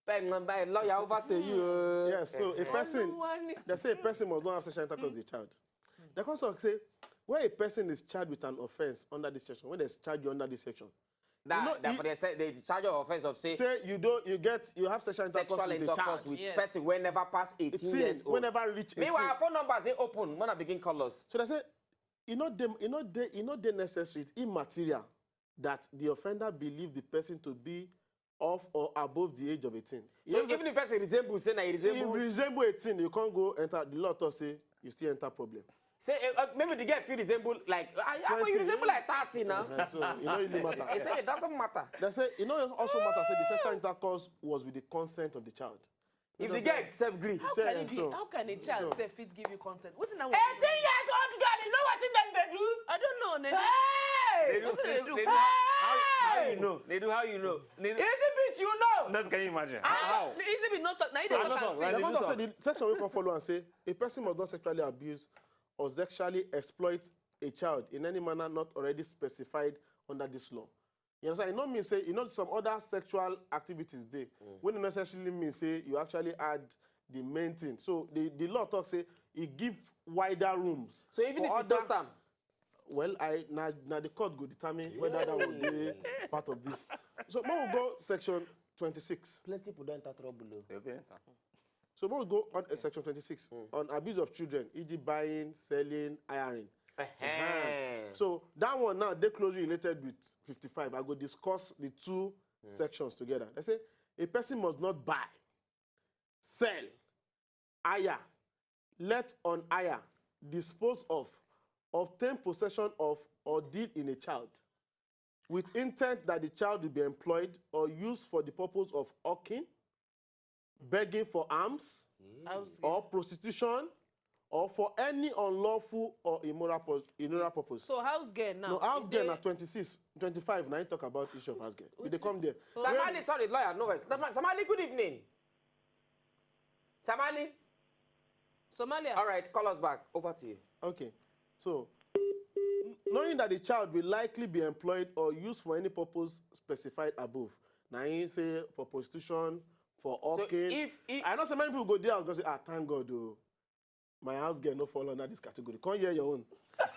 Lawyer, over to you. Yes, so a person, they say a person must not have sexual intercourse with a child. They also say, where a person is charged with an offense under this section, when they charge you under this section, That for the charge of offense of say you have sexual intercourse with person when never pass 18 years old. Whenever reach 18. Meanwhile, phone numbers they open when I begin call-us. So they say, they necessary, it's immaterial that the offender believe the person to be of or above the age of 18. So even if the person resembles, say he resemble. If you resemble 18, you can't go enter. The law to say you still enter problem. Say maybe the girl feel resemble like you resemble like 30 now. So it don't really matter. They say it doesn't matter. They say it also matter. Say the sexual intercourse was with the consent of the child. If the girl self-agree, how can a child self-fit give you consent? What's in that 18 years old girl, you know what they do? I don't know. Hey! What's they do? How you know? They do how you know? Easy bit, you know. That's can you imagine? How? Easy bit, not talk. Now you don't the section we can follow and say a person must not sexually abuse or sexually exploit a child in any manner not already specified under this law. You understand? It not mean say some other sexual activities there. When necessarily mean say you actually add the main thing. So the law talks say it give wider rooms. So even if you does them. Well, now the court will determine whether that will be part of this. So now we'll go section 26. Plenty people don't enter trouble. So we'll go on section 26 on abuse of children, e.g. buying, selling, hiring. So that one now, they're closely related with 55. I will discuss the two sections together. They say a person must not buy, sell, hire, let on hire, dispose of, obtain possession of, or deal in a child with intent that the child will be employed or used for the purpose of hawking, begging for alms, or prostitution, or for any unlawful or immoral purpose. So house girl now? No, house girl at 26, 25. Now you talk about issue of house girl. If they come there. Samali, sorry, lawyer, no worries. Samali, good evening. Samali? Somalia. All right, call us back. Over to you. Okay. So, knowing that the child will likely be employed or used for any purpose specified above. Now you say for prostitution, for hawking. So if I know so many people go there and go say, thank God, though. My house girl no fall under this category. Can't hear your own. There's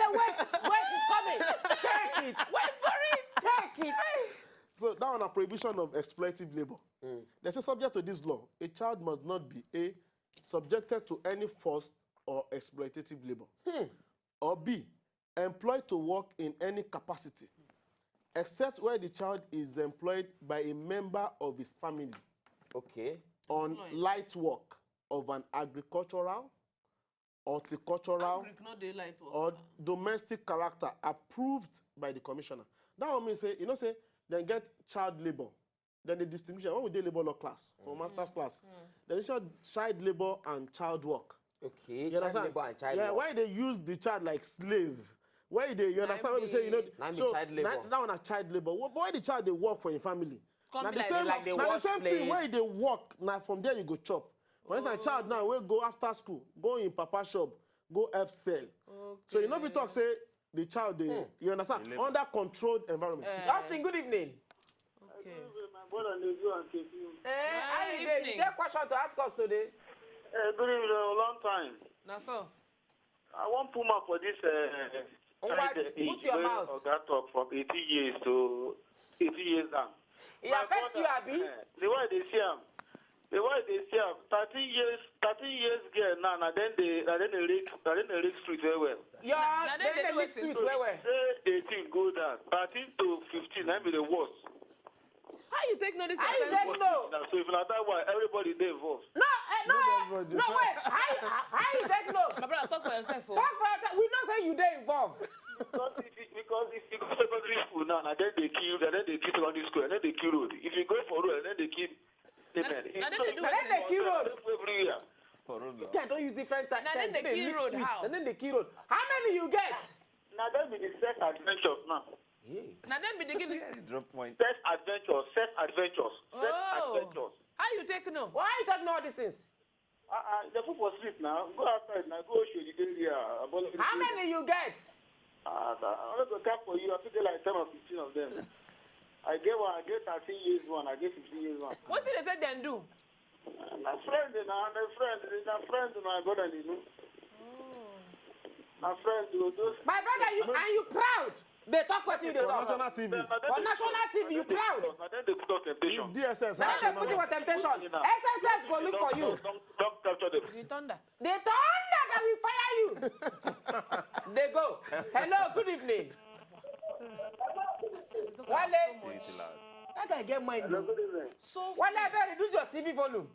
a wait is coming. Take it. Wait for it. Take it. So that on a prohibition of exploitative labor. There's a subject to this law. A child must not be A, subjected to any forced or exploitative labor. Or B, employed to work in any capacity, except where the child is employed by a member of his family. Okay. On light work of an agricultural, horticultural, or domestic character approved by the commissioner. That one means say, then get child labor. Then the distinction, what would they labor law class for master's class? Then child labor and child work. Okay, child labor and child work. Why they use the child like slave? Why you understand what we say? Child labor. That one a child labor. Why the child they work for your family? Now the same thing where they work, now from there you go chop. For instance, child now will go after school, go in papa shop, go help sell. Okay. So you know if you talk say the child you understand? Under controlled environment. Justin, good evening. Okay. How you doing? You get a question to ask us today? Good evening, a long time. That's all. I want Puma for this. Put your mouth. That talk from 80 years to 80 years down. It affects you, Abi? The way they see him. 13 years girl now, and then they lick street very well. Yeah, then they lick street very well. Say 18 go down. 13 to 15, that be the worst. How you take notice? How you take no? So if not that one, everybody they involved. No, wait. How you take no? My brother, talk for yourself. Talk for yourself. We not say you they involved. Because if you go to secondary school now, and then they kill secondary school, and then they kill road. If you go for road, and then they kill. Now they kill road. Every year. This guy don't use different types. Now then they kill road. How? And then they kill road. How many you get? Now that be the sex adventures now. Now then be the give drop point. Sex adventures. How you take no? Why you talking all these things? The people sleep now. Go outside now. Go show the area. How many you get? I want to tap for you. I think like 10 or 15 of them. I get 13 years one. I get 15 years one. What's it they then do? My friend, my brother, you know. My friend, My brother, you proud? They talk what you they talk. National TV. For national TV, you proud? Then they put on temptation. DSS. Then they put you on temptation. SSS go look for you. Don't capture them. The thunder. The thunder that will fire you. They go. Hello, good evening. Wale. That guy get mine. Hello, good evening. So Wale, reduce your TV volume.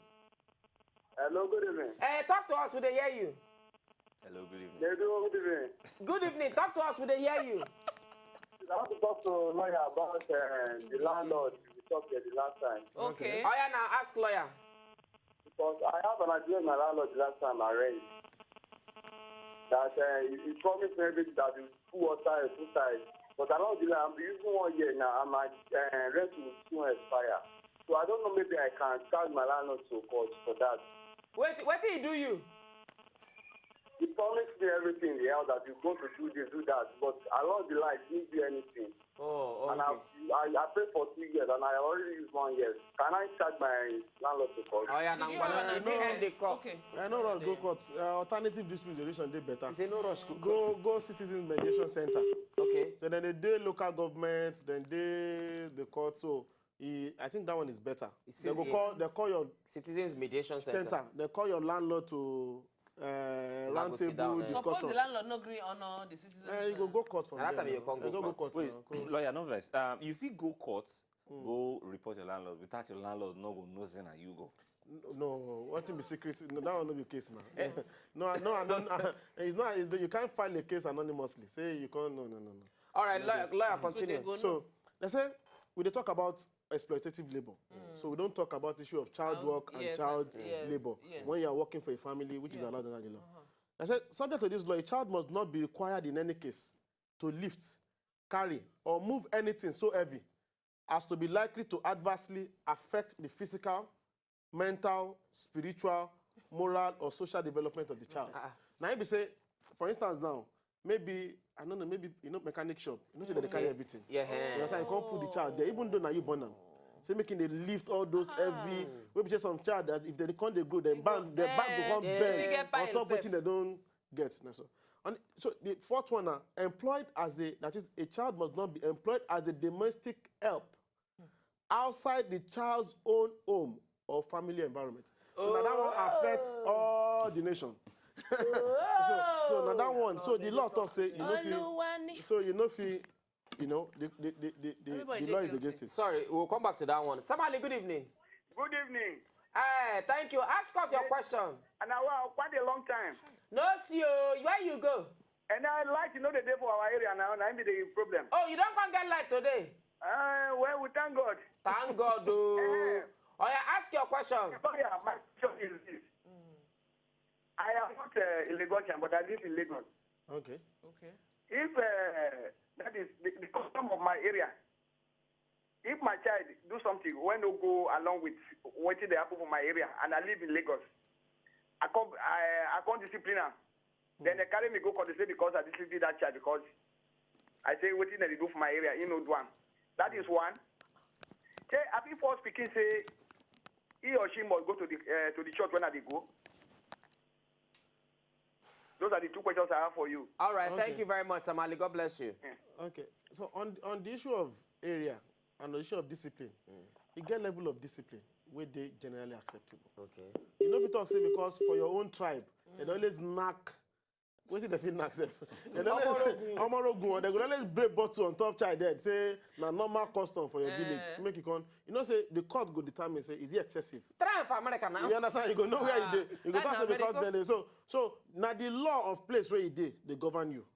Hello, good evening. Talk to us, we they hear you. Hello, good evening. Good evening. Good evening. Talk to us, we they hear you. I want to talk to a lawyer about the landlord we talked here the last time. okay. Oh yeah, now ask lawyer. Because I have an idea with my landlord the last time I rent. That he promised me everything that he put aside, But along the line, I'm using 1 year now, and my rent will soon expire. So I don't know, maybe I can charge my landlord to court for that. What did he do you? He promised me everything in the house that he's going to do this, do that. But along the line, he didn't do anything. Oh, And okay. I paid for 2 years, and I already used 1 year. Can I charge my landlord to court? Oh yeah, now Did you have an if you end the agreement? call. Okay. I know that go court. Alternative dispute resolution they better. Say no rush. Go Citizens Mediation Center. Okay. So then they do local governments, then they the court. So I think that one is better. They call your Citizens Mediation Center. They call your landlord to round sit down, table Suppose discussion. the landlord no agree honor the citizens. You go court from And that there. time you can't go go court. court. Wait, lawyer, no vex. If you go court, go report your landlord. Without your landlord, no go know say na you go. No, what to be secret? No, that will not be case now. No, it's not. You can't file a case anonymously. Say you can't. No. All right, lawyer, continue. Go So let's say we dey talk about exploitative labor. So we don't talk about the issue of child work and yes, child yes, labor yes. when you are working for a family, which is allowed under the law. I said, subject to this law, a child must not be required in any case to lift, carry, or move anything so heavy as to be likely to adversely affect the physical, mental, spiritual, moral, or social development of the child. Now, if you say, for instance, now, maybe, I don't know, maybe, mechanic shop, that they carry everything. Yeah. You can't put the child there, even though now you born them. Say making they lift all those heavy. Maybe just some child that if they can't they grow, then bang, the back go come bend on top of they don't get. So the fourth one now, employed as that is a child must not be employed as a domestic help outside the child's own home or family environment. So now that one affects all the nation. so now that one. So the law talks say the law is against it. Sorry, we'll come back to that one. Somali, good evening. Good evening. Thank you. Ask us your question. And I was quite a long time. No, see you. Where you go? And I'd like to know the day for our area now, and I'm the problem. Oh, you don't come get light today? Well, we thank God. Thank God, though. Oh, yeah, ask your question. My question is this. I am not a Lagosian, but I live in Lagos. Okay. If that is the custom of my area, if my child do something when they go along with what they happen for my area, and I live in Lagos, I can't discipline her. Then they carry me go court, they say because I discipline that child because I say what they do for my area, do one. That is one. Say, I think for speaking, say he or she must go to the church when they go. Those are the two questions I have for you. All right, thank you very much, Somali. God bless you. Okay. So on the issue of area and the issue of discipline, you get level of discipline where they generally acceptable. Okay. You know, we talk say because for your own tribe, they always knock. What did they feel knock self? They will always break bottle on top child dead. Say na normal custom for your village. Make it con. You know, say the court go determine say is it excessive. Try for America now. You understand? You go know where you did. You go talk say because then so now the law of place where you did they govern you.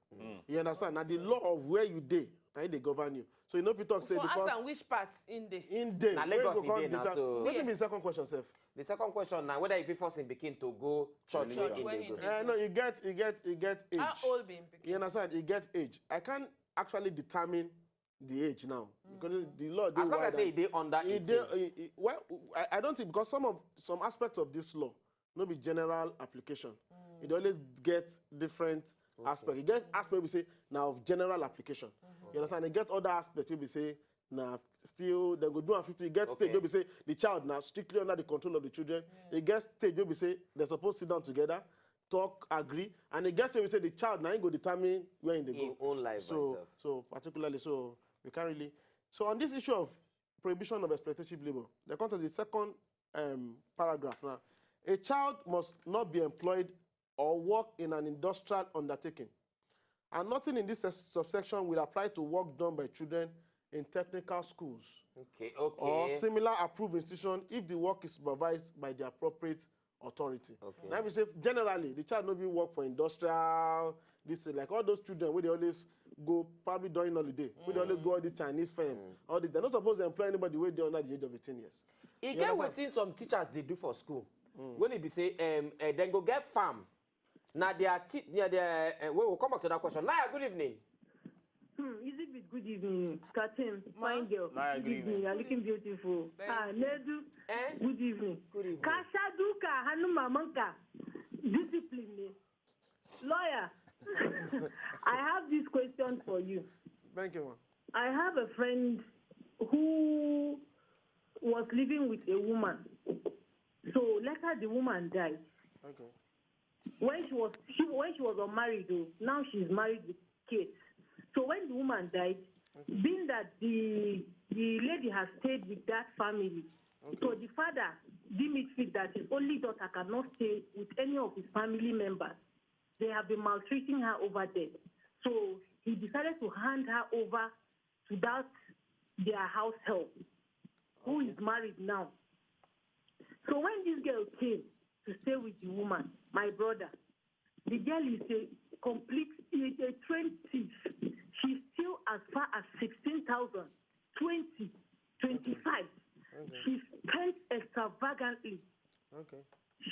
You understand? Now the law of where you did they govern you. So you know if you talk say because ask which part in there? in day. Now Lagos in day now. So what is the second question, Seth? the second question now, whether if you force him begin to go church where he go. No, you get age. How old being? You understand? You get age. I can't actually determine the age now because the law. As long as say they under 18. Well, I don't think because some aspects of this law no be general application. It always gets different aspect. You get aspect we say now of general application. You understand? You get other aspect we say now still they go do 50. You get stage we say the child now strictly under the control of the children. You get stage we say they're supposed to sit down together, talk, agree, and you get stage we say the child now go determine where they go. Own life myself. So particularly we can't really. So on this issue of prohibition of exploitative labor, the content is the second paragraph now. A child must not be employed or work in an industrial undertaking. And nothing in this subsection will apply to work done by children in technical schools or similar approved institution if the work is supervised by the appropriate authority. Now we say generally the child not be work for industrial, this like all those children where they always go probably during holiday, where they always go all the Chinese firm, all this. They're not supposed to employ anybody where they're under the age of 18 years. You get what some teachers they do for school. When it be say then go get farm. Now they are we'll come back to that question. Naya, good evening. Is it with good evening? Kazeem, fine girl. Naya, good evening. You're looking beautiful. Nedu, good evening. Good evening. Kashaduka, Hanumamanka, discipline. Lawyer, I have this question for you. Thank you, ma'am. I have a friend who was living with a woman. So later the woman died. Okay. When she was unmarried, though, now she's married with kids. So when the woman died, being that the lady has stayed with that family, so the father deemed it fit that his only daughter cannot stay with any of his family members. They have been maltreating her over there. So he decided to hand her over to their house help, who is married now. So when this girl came to stay with the woman, my brother, the girl is a trained thief. She's still as far as 16,000, 20, 25. She spent extravagantly.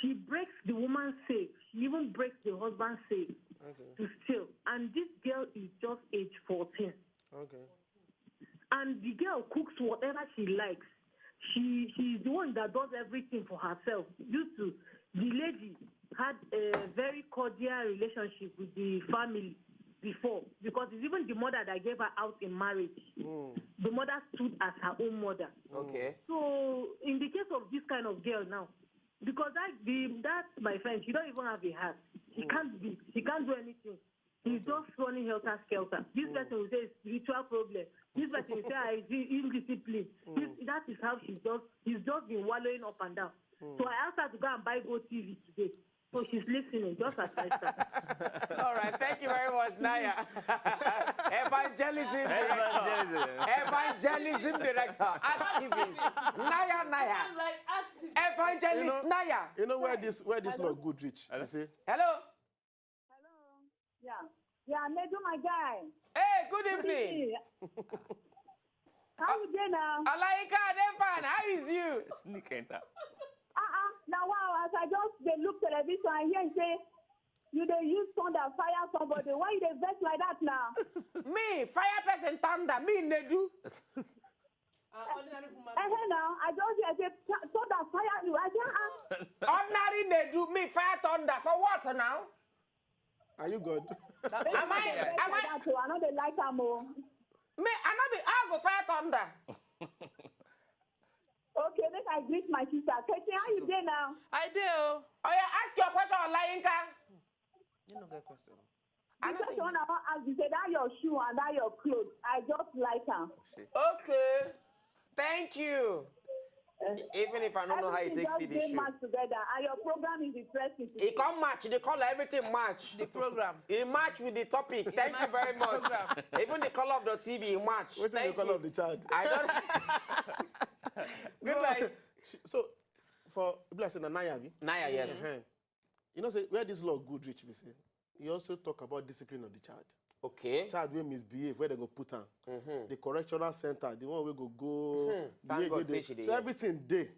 She breaks the woman's safe. She even breaks the husband's safe to steal. And this girl is just age 14. And the girl cooks whatever she likes. She's the one that does everything for herself. Due to the lady had a very cordial relationship with the family before, because it's even the mother that gave her out in marriage. The mother stood as her own mother. So in the case of this kind of girl now, because that's my friend, she don't even have a heart. She can't do anything. He's just running helter skelter. This person will say spiritual problem. This person will say indiscipline. That is how he's just been wallowing up and down. So I asked her to go and buy Go TV today. So she's listening, just as I said. All right, thank you very much, Naya. Evangelism director, activist, Naya. Evangelist Naya. You know where this law good reach? You see? Hello. Yeah, Nedu, my guy. Hey, good evening. How you doing now? Alaika, Adefan, how is you? Sneak enter. Now, wow, as I just look television, I hear you say, you they use thunder, fire somebody. Why you they vex like that now? Me, fire person thunder, me Nedu. Now, I just hear say, thunder, fire you. I say, Ordinary Nedu, me fire thunder, for what now? Are you good? Am I? I know they like her more. Me, I go fire thunder. Okay, then I greet my sister. Katie, how you doing now? I do. Oh yeah, ask your question on Lainka. You know that question. Because when I want to ask you, say that your shoe and that your clothes, I just like them. Okay, thank you. Even if I don't know how you take see this shoe. Match together, and your program is interesting. It can't match. They call everything match. The program. It match with the topic. Thank you very much. Even the color of the TV match. What is the color of the child? I don't. Good night. So, for Naya, Naya, yes. You know, say where this law good reach, we say. You also talk about discipline of the child. Okay. Child will misbehave, where they go put on. The correctional center, the one we go. Thank God, so everything day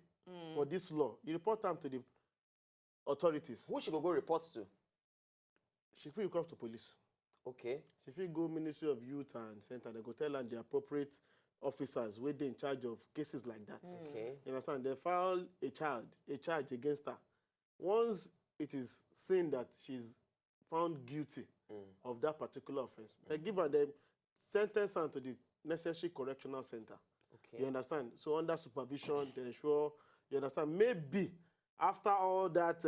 for this law, you report them to the authorities. Who should go report to? She will come to police. Okay. She will go Ministry of Youth and Center. They go tell them the appropriate officers where they in charge of cases like that. Okay. You understand? They file a charge against her. Once it is seen that she's found guilty, of that particular offense. They give her the sentence and to the necessary correctional center. Okay. You understand? So under supervision, they ensure, you understand, maybe after all that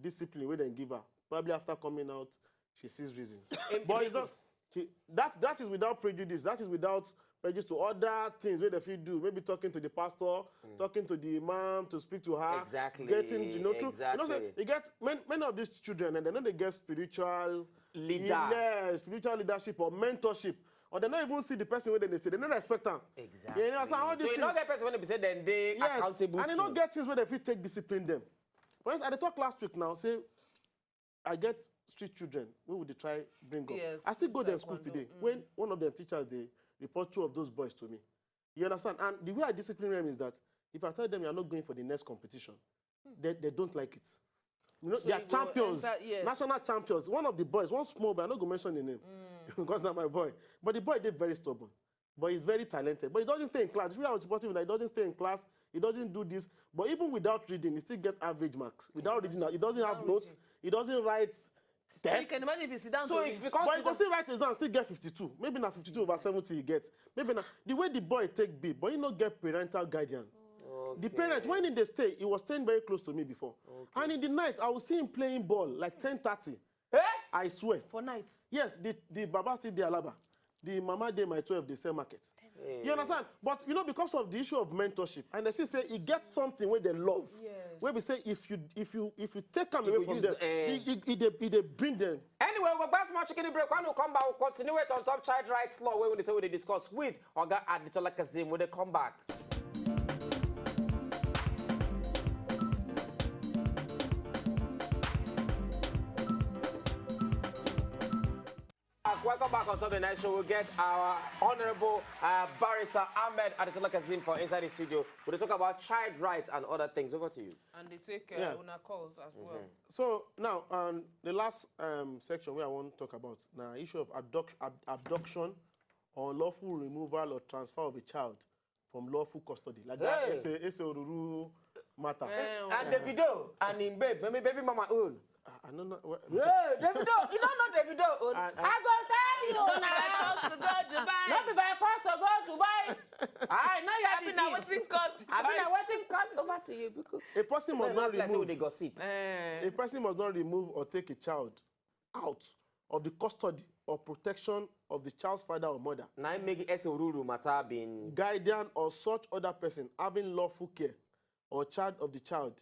discipline we then give her, probably after coming out, she sees reason. But it's not, that is without prejudice. That is without prejudice to other things where they feel do. Maybe talking to the pastor, talking to the imam, to speak to her. Exactly. Getting, you know, Exactly. you know, you get many of these children, and they get spiritual spiritual leadership or mentorship. Or they don't even see the person where they say, they don't respect them. Exactly. You know, all these so you don't get person when they say then they accountable. And you don't get things where they feel take discipline them. For instance, I talked last week now, say, I get street children, where would they try bring up? Yes, I still go to school today. When one of their teachers, they report 2 of those boys to me. You understand? And the way I discipline them is that if I tell them you're not going for the next competition, they don't like it. You know, so they are champions, national champions. One of the boys, one small boy, I'm not going to mention the name because not my boy. But the boy did very stubborn. But he's very talented. But he doesn't stay in class. If I was supporting him, that he doesn't stay in class, he doesn't do this. But even without reading, he still gets average marks. Without reading, he doesn't have notes. He doesn't write tests. You can imagine if he sit down So if but he can still write exam, still get 52. Maybe not 52 over 70 he gets. Maybe not. The way the boy take B, but he not get parental guidance. The parents, when in the stay, he was staying very close to me before. And in the night, I will see him playing ball like 10:30. I swear. For nights? Yes, the Baba still dey Alaba. The Mama dey my 12, they sell market. You understand? But you know, because of the issue of mentorship, and they still say he gets something where they love. Yes. Where we say if you take them away from them, they bring them. Anyway, we're back to chicken break. When we come back, we'll continue it on top child rights law where we say we discuss with Oga Adetola Kazeem when they come back. Welcome back on Top of the Night Show. We'll get our Honorable Barrister Ahmed Adetola Kazeem for inside the studio. We'll talk about child rights and other things. Over to you. And they take una calls as well. So now, the last section where I want to talk about now, issue of abduction or unlawful removal or transfer of a child from lawful custody. Like that, it's a Oruru matter. And Davido and in baby mama own. I don't know. Yeah, Davido, you don't know Davido. I go tell you now. To go Dubai. Not be by force to go Dubai. I know you have been waiting cost. I've been waiting cost over to you because a person must not remove. They gossip. A person must not remove or take a child out of the custody or protection of the child's father or mother. Now make it Oruru matter being guardian or such other person having lawful care or charge of the child.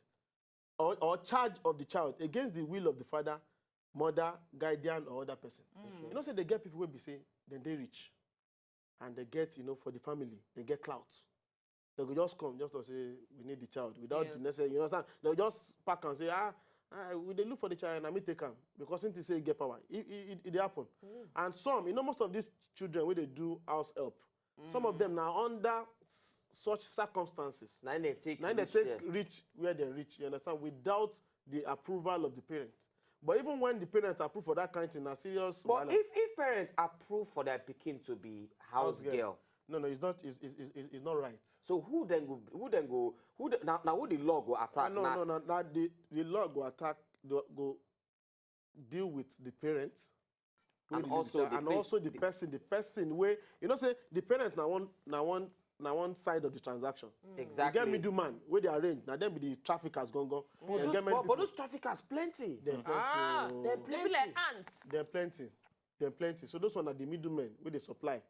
Or charge of the child against the will of the father, mother, guardian, or other person. You know, say they get people who be saying, then they rich. And they get, you know, for the family, they get clout. They will just come just to say, we need the child. Without the necessary, you understand? They'll just pack and say, we they look for the child and I may take him. Because since they say get power, it happen. And some, you know, most of these children, when they do house help, some of them now under such circumstances. Now they take reach where they reach, you understand, without the approval of the parents. But even when the parents approve for that kind of thing, a serious. But if parents approve for their pikin to be house girl, no, it's not. It's not right. So who then go? Now who the law go attack? No. Now the law go attack. Go deal with the parents. And also the person where you know say the parents now one side of the transaction. Exactly. You get middleman where they arrange. Now them be the traffickers go. But those traffickers plenty. They're plenty. They be like ants. They're plenty. So those one are the middlemen where they supply.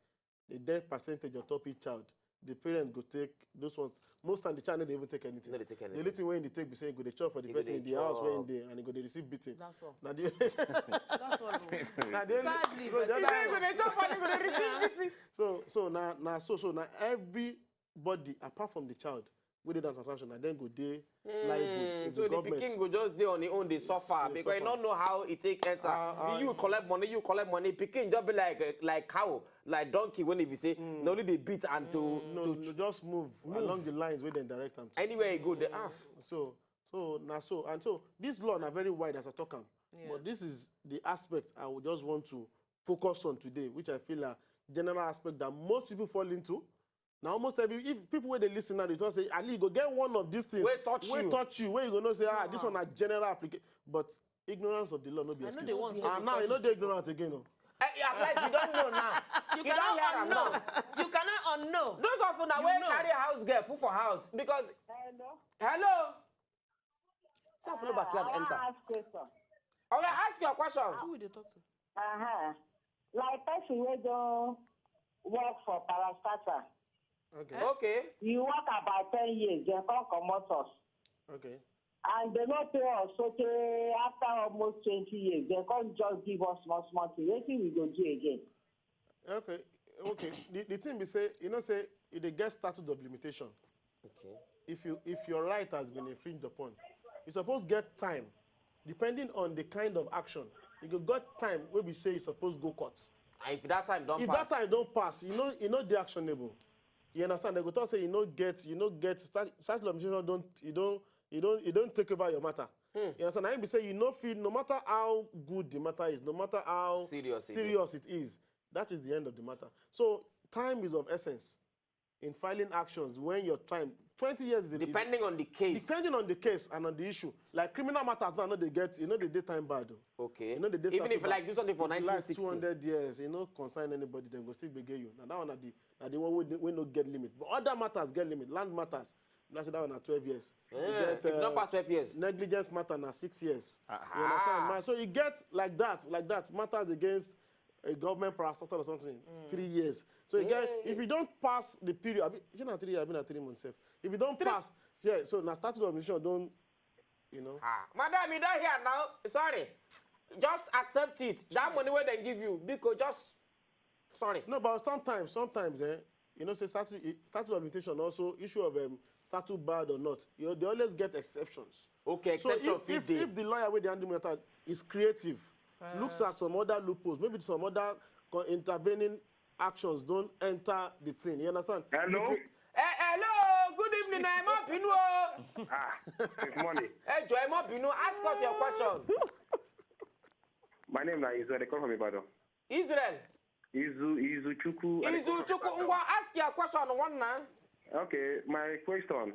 The dead percentage on top each child. The parent go take those ones. Most time the child they even take anything. No, they take anything. The little way they take be saying go they chop for the person in the house where in there and they go they receive beating. That's all. Now That's all. Sadly, go they chop and they go they receive beating. So now everybody apart from the child with the transaction and then go they liable. So the pikin go just dey on their own, they suffer because you don't know how it take enter. You collect money. Pikin just be like cow, like donkey when they be say no only they beat and to just move along the lines where they direct them. Anywhere you go, they So this law are very wide as I talk. But this is the aspect I would just want to focus on today, which I feel a general aspect that most people fall into. Now, almost if people when they listen now, they just say, Ali, go get one of these things. Where touch you. Where you gonna say, this one a general application. But ignorance of the law no be I know excuse. they want And now you know they ignorant again. No. At least you don't know now. You don't cannot hear am unknow. now. You cannot unknow. Those of una You wey know. carry house girl put for house because. Hello. So follow backyard enter. Ask question. Okay, ask your question. Who will they talk to? Like person wey don work for parastatal. Okay. Okay. You work about 10 years, then come comot us. Okay. And they no pay us, so after almost 20 years, they come just give us small thing. Wetin we go do again? Okay. Okay. The thing be say, you know, say if they get statute of limitation. Okay. If your right has been infringed upon, you suppose get time, depending on the kind of action. You got time where we say you suppose go court. And if that time don't if pass. that time don't pass, you know the actionable. You understand? They go talk say you get statute of limitation you don't take over your matter. You understand? I be say you know feel no matter how good the matter is, no matter how serious it is, that is the end of the matter. So time is of essence in filing actions when your time 20 years is depending on the case. Depending on the case and on the issue. Like criminal matters now, they get, they daytime bad. Okay. They even if you like do something for if 1960. like 200 years, concern anybody, then go still begin you. Now that one are the one we no get limit. But other matters get limit. Land matters, that's that one at 12 years. If not past 12 years. Negligence matter now 6 years. You understand? So you get like that matters against a government parastatal or something, 3 years. So you get, if you don't pass the period, you know 3 years, I've been at 3 months safe. If you don't pass, so now statute of limitation don't, Madam, you don't hear now. Sorry. Just accept it. That money where they give you, because just, sorry. No, but sometimes, say statute of limitation also, issue of statute bad or not, they always get exceptions. Okay, exception so if the lawyer with the handling matter is creative, looks at some other loopholes, maybe some other intervening actions don't enter the thing. You understand? Hello? Hello, good evening. I'm up, Good morning. Hey, Joy, I'm up, ask us your question. My name is Israel. They come from Ibadan. Israel. Izu Chuku. Ask your question one now. Okay, my question.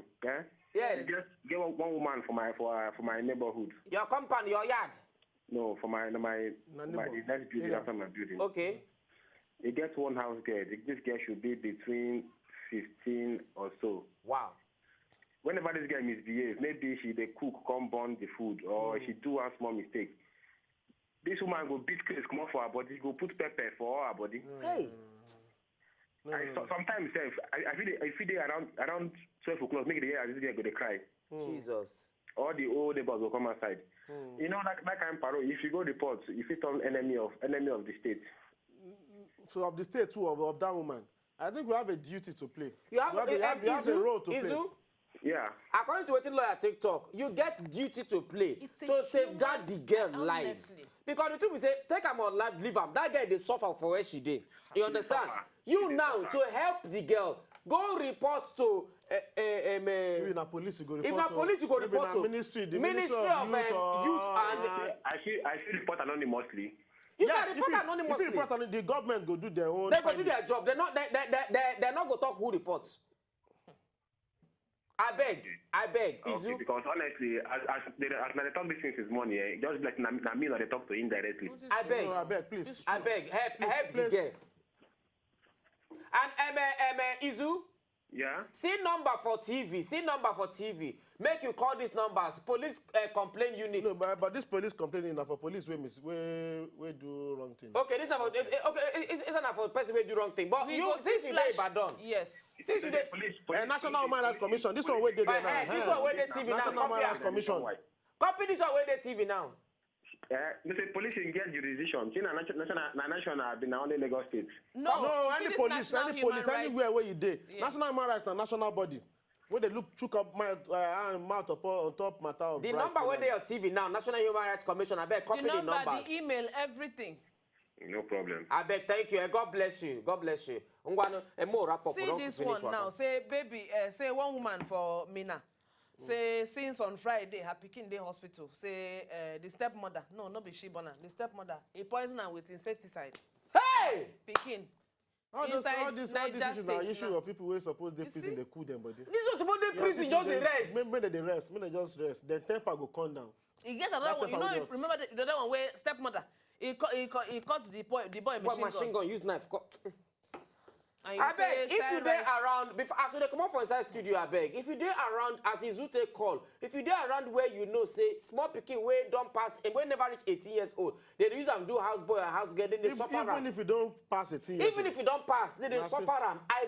Yes. Just get one woman for my neighborhood. Your company, your yard. No, for my next building after my building. Okay. You get one house girl. This girl should be between 15 or so. Wow. Whenever this girl misbehaves, maybe the cook come burn the food or she do one small mistake. This woman go beat case come off for her body, go put pepper for her body. Hey. Sometimes I feel they around 12 o'clock, make the year this girl go to cry. Jesus. All the old neighbors will come outside. You know that kind of parole, if you go report, if you turn enemy of the state. So of the state too, of that woman, I think we have a duty to play. You have a role to play. Yeah. According to what lawyer TikTok, you get duty to play to safeguard the girl life. Because the truth is, take her on life, leave her. That girl they suffer for where she did. You understand? You now to help the girl, go report to if na police you go report to ministry of Youth and I should report anonymously. You can report anonymously. If you report the government go do their own. They go do their job. They're not go talk who reports. I beg. Okay, because honestly, as they talk these things this morning, just like me that they talk to indirectly. I beg, please. I beg, help the girl. And Izu. Yeah. See number for TV. Make you call these numbers. Police complaint unit. No, but this police complaining that for police we do wrong thing. Okay, this number. Okay, it's not for person we do wrong thing. But since you dey Ibadan. Yes. Since you dey National Human Rights Commission. This one where they now. This one where they TV now. National Human Rights Commission. Copy this one where they TV now. They say police in get jurisdiction. National have been only Lagos State. No, any police, anywhere where you dey. Yes. National Human Rights and national body. Where they chook up my mouth on top matter of the number where they on TV now, National Human Rights Commission. I beg copy the numbers. The email, everything. No problem. I beg, thank you, and God bless you. See this one now. Say baby, say one woman for Mina. Say since on Friday her pikin dey hospital. Say the stepmother, no be she born her. The stepmother, he poison her with insecticide. Hey! Pikin. All this issues now issue of people who suppose they prison they cool them body. This was about the prison, just the rest. Maybe they rest, maybe they just rest. Then temper go come down. You get another one. You know, remember the other one where stepmother, he cut the boy machine gun. Use knife. I beg, if you there around, before as they come out from inside studio, I beg. If you there around, as Izu take call, if you there around where you know, say, small pikin where don't pass, and when never reach 18 years old, they use them do house boy or house girl, then they suffer. Even if you don't pass 18 years Even if you don't pass, then they suffer them. I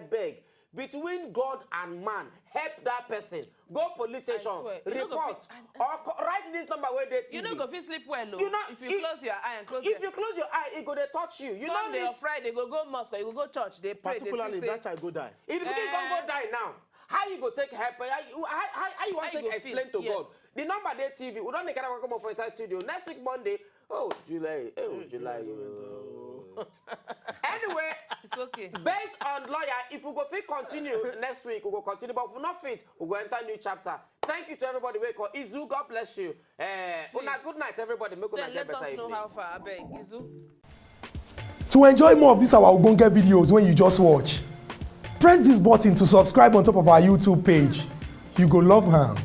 beg. Between God and man, help that person. Go police station, report, or write this number where they. You don't go feel sleep well, you know, if you close your eye and close. If you close your eye, it go they touch you. You Sunday or Friday, go mosque, you go church, they pray. Particularly that child go die. If the pikin go die now, how you go take help? How you want to explain to God? The number they TV. We don't need to come up for inside studio next week Monday. July. Anyway, it's okay. Based on lawyer, if we go fit continue next week, we go continue. But if we not fit, we go enter new chapter. Thank you to everybody. We call Izu. God bless you. Good night, everybody. Make una get better evening. Let us know evening. how far. I beg, Izu. To enjoy more of these our ogbonge videos when you just watch, press this button to subscribe on top of our YouTube page. You go love her.